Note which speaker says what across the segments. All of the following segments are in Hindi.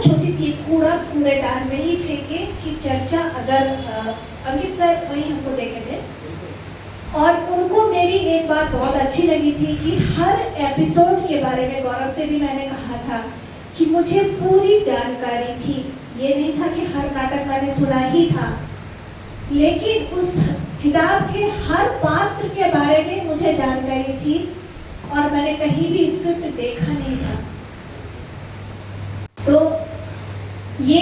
Speaker 1: बहुत छोटी सी कूड़ेदान में ही फेंके कि चर्चा अगर अंकित सर वही हमको देखे थे और उनको मेरी एक बात बहुत अच्छी लगी थी कि हर एपिसोड के बारे में गौरव से भी मैंने कहा था कि मुझे पूरी जानकारी थी। ये नहीं था कि हर नाटक मैंने सुना ही था, लेकिन उस किताब के हर पात्र के बारे में मुझे जानकारी थी और मैंने कहीं भी स्क्रिप्ट देखा नहीं था। तो ये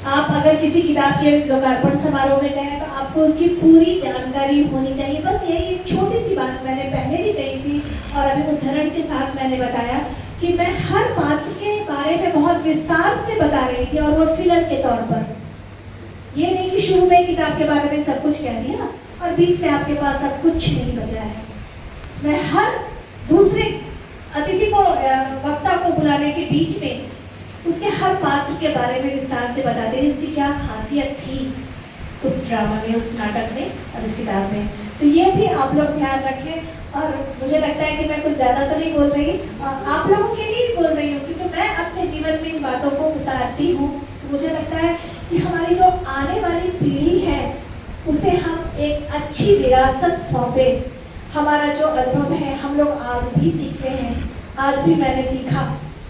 Speaker 1: आप अगर किसी किताब के लोकार्पण समारोह में गए तो आपको उसकी पूरी जानकारी होनी चाहिए। बस यही एक छोटी सी बात मैंने पहले भी कही थी और अभी उदाहरण के साथ मैंने बताया कि मैं हर पात्र के बारे में बहुत विस्तार से बता रही थी और वो फिलर के तौर पर। ये नहीं कि शुरू में किताब के बारे में सब कुछ कह दिया और बीच में आपके पास अब कुछ नहीं बचा है। मैं हर दूसरे अतिथि को वक्ता को बुलाने के बीच में उसके हर पात्र के बारे में विस्तार से बताते हैं, उसकी क्या खासियत थी उस ड्रामा में, उस नाटक में और इस किताब में। तो ये भी आप लोग ध्यान रखें। और मुझे लगता है कि मैं कुछ ज़्यादा तो नहीं बोल रही, आप लोगों के लिए बोल रही हूँ क्योंकि मैं अपने जीवन में इन बातों को उतारती हूँ। तो मुझे लगता है कि हमारी जो आने वाली पीढ़ी है उसे हम एक अच्छी विरासत सौंपे। हमारा जो अनुभव है हम लोग आज भी सीखते हैं। आज भी मैंने सीखा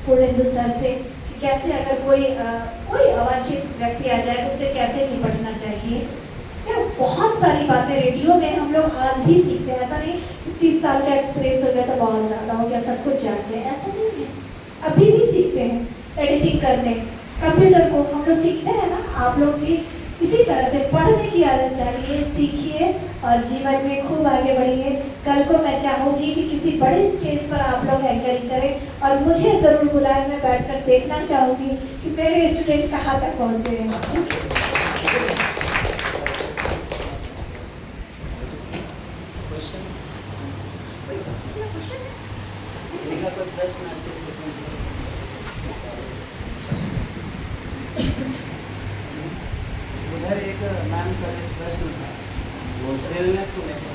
Speaker 1: पूर्णेंदु सर से कि कैसे अगर कोई अवांछित व्यक्ति आ जाए तो उसे कैसे निपटना चाहिए। या बहुत सारी बातें रेडियो में हम लोग आज भी सीखते हैं। ऐसा नहीं 30 साल का एक्सपीरियंस हो गया तो बहुत ज़्यादा हो गया, सब कुछ जानते हैं, ऐसा नहीं है। अभी भी सीखते हैं एडिटिंग करने, कंप्यूटर को हम लोग सीखते हैं ना। आप लोग भी इसी तरह से पढ़ने की आदत डालिए, सीखिए और जीवन में खूब आगे बढ़िए। कल को मैं चाहूँगी कि किसी बड़े स्टेज पर आप लोग एंकरिंग करें और मुझे ज़रूर बुलाएं। मैं बैठकर देखना चाहूँगी कि मेरे स्टूडेंट कहाँ तक पहुँचे हैं।
Speaker 2: उधर एक मैम का एक प्रश्न था, वो स्टिलनेस को लेकर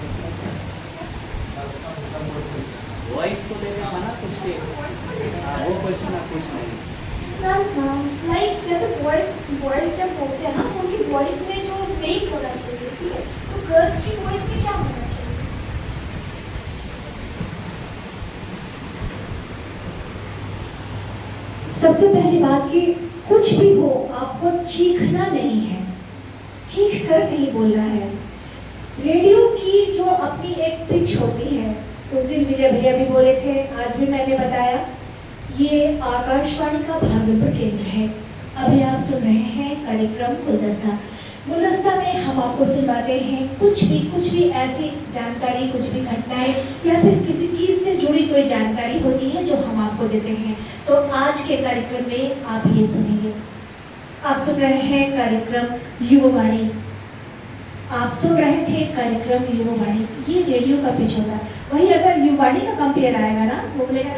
Speaker 2: वॉइस को लेकर था ना कुछ भी, वो क्वेश्चन आप पूछ रहे हैं।
Speaker 3: लाइक जैसे बॉयज जब बोलते हैं ना तो उनकी वॉइस में जो बेस होना चाहिए, ठीक है, तो गर्ल्स की वॉइस में क्या होना चाहिए?
Speaker 1: सबसे पहली बात कि कुछ भी हो आपको चीखना नहीं है, चीख कर नहीं बोलना है। रेडियो की जो अपनी एक पिच होती है, उस दिन विजय भैया भी बोले थे, आज भी मैंने बताया, ये आकाशवाणी का भागलपुर केंद्र है। अभी आप सुन रहे हैं कार्यक्रम गुलदस्ता। गुलदस्ता में हम आपको सुनाते हैं कुछ भी ऐसी जानकारी, कुछ भी घटनाएं या फिर किसी चीज़ से जुड़ी कोई जानकारी होती है जो हम आपको देते हैं। तो आज के कार्यक्रम में आप ये सुनेंगे। आप सुन रहे हैं कार्यक्रम युवावाणी, आप सुन रहे थे कार्यक्रम युवावाणी। ये रेडियो का पिच होता है। वही अगर युवावाणी का कंपेयर आएगा ना, वो बोलेगा,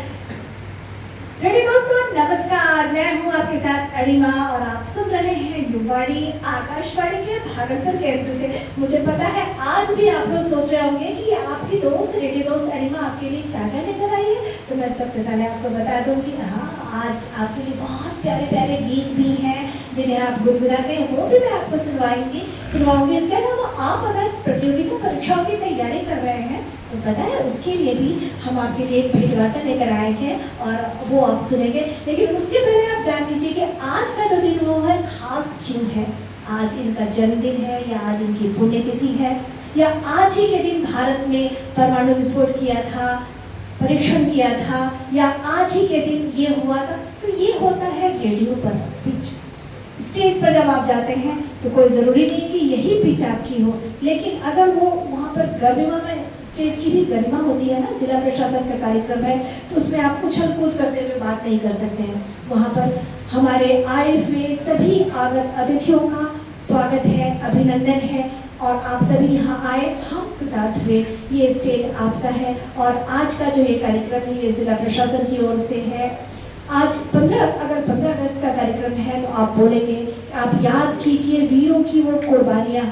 Speaker 1: रेडियो दोस्तों नमस्कार, मैं हूँ आपके साथ अणिमा और आप सुन रहे हैं युवावाणी आकाशवाणी के भागलपुर केंद्र से। मुझे पता है आज भी आप लोग सोच रहे होंगे कि आपकी दोस्त रेडियो दोस्त अणिमा आपके लिए क्या क्या लेकर आई है। तो मैं सबसे पहले आपको बता दूं कि हाँ, आज आपके लिए बहुत प्यारे प्यारे गीत भी हैं जिन्हें आप गुनगुनाते हैं, वो भी मैं आपको सुनवाऊंगी। इसके अलावा आप अगर प्रतियोगिता परीक्षाओं की तैयारी कर रहे हैं तो पता है उसके लिए भी हम आपके लिए एक भेंटवार्ता लेकर आए हैं और वो आप सुनेंगे। लेकिन उसके पहले आप जान लीजिए कि आज का जो दिन वो है खास क्यों है। आज इनका जन्मदिन है या आज इनकी पुण्यतिथि है या आज ही के दिन भारत ने परमाणु विस्फोट किया था, परीक्षण किया था या आज ही के दिन ये हुआ था। तो ये होता है रेडियो पर पिच। स्टेज पर जब आप जाते हैं तो कोई ज़रूरी नहीं कि यही पिच आपकी हो, लेकिन अगर वो वहाँ पर गरिमा में, स्टेज की भी गरिमा होती है ना, जिला प्रशासन का कार्यक्रम है तो उसमें आप उछल कूद करते हुए बात नहीं कर सकते हैं। वहाँ पर हमारे आए हुए सभी आगत अतिथियों का स्वागत है, अभिनंदन है और आप सभी यहाँ आए, हम कृतज्ञ हुए। ये स्टेज आपका है और आज का जो ये कार्यक्रम है ये जिला प्रशासन की ओर से है। आज 15 अगस्त का कार्यक्रम है तो आप बोलेंगे, आप याद कीजिए वीरों की वो कुर्बानियाँ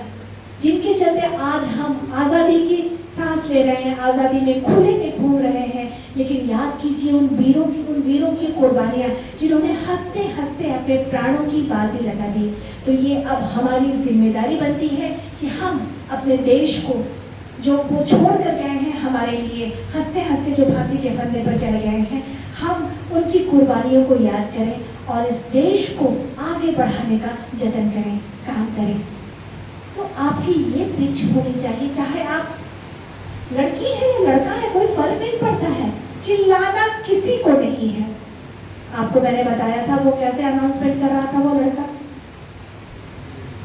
Speaker 1: जिनके चलते आज हम आज़ादी की सांस ले रहे हैं, आज़ादी में खुले में घूम रहे हैं। लेकिन याद कीजिए उन वीरों की कुर्बानियाँ जिन्होंने हंसते हंसते अपने प्राणों की बाजी लगा दी। तो ये अब हमारी जिम्मेदारी बनती है कि हम अपने देश को जो वो छोड़ कर गए हैं हमारे लिए, हंसते हंसते जो फांसी के फंदे पर चढ़ गए हैं, हम उनकी कुर्बानियों को याद करें और इस देश को आगे बढ़ाने का जतन करें, काम करें। तो आपकी ये पिच होनी चाहिए, चाहे आप लड़की है या लड़का है, कोई फर्क नहीं पड़ता है। चिल्लाना किसी को नहीं है। आपको मैंने बताया था वो कैसे अनाउंसमेंट कर रहा था वो लड़का,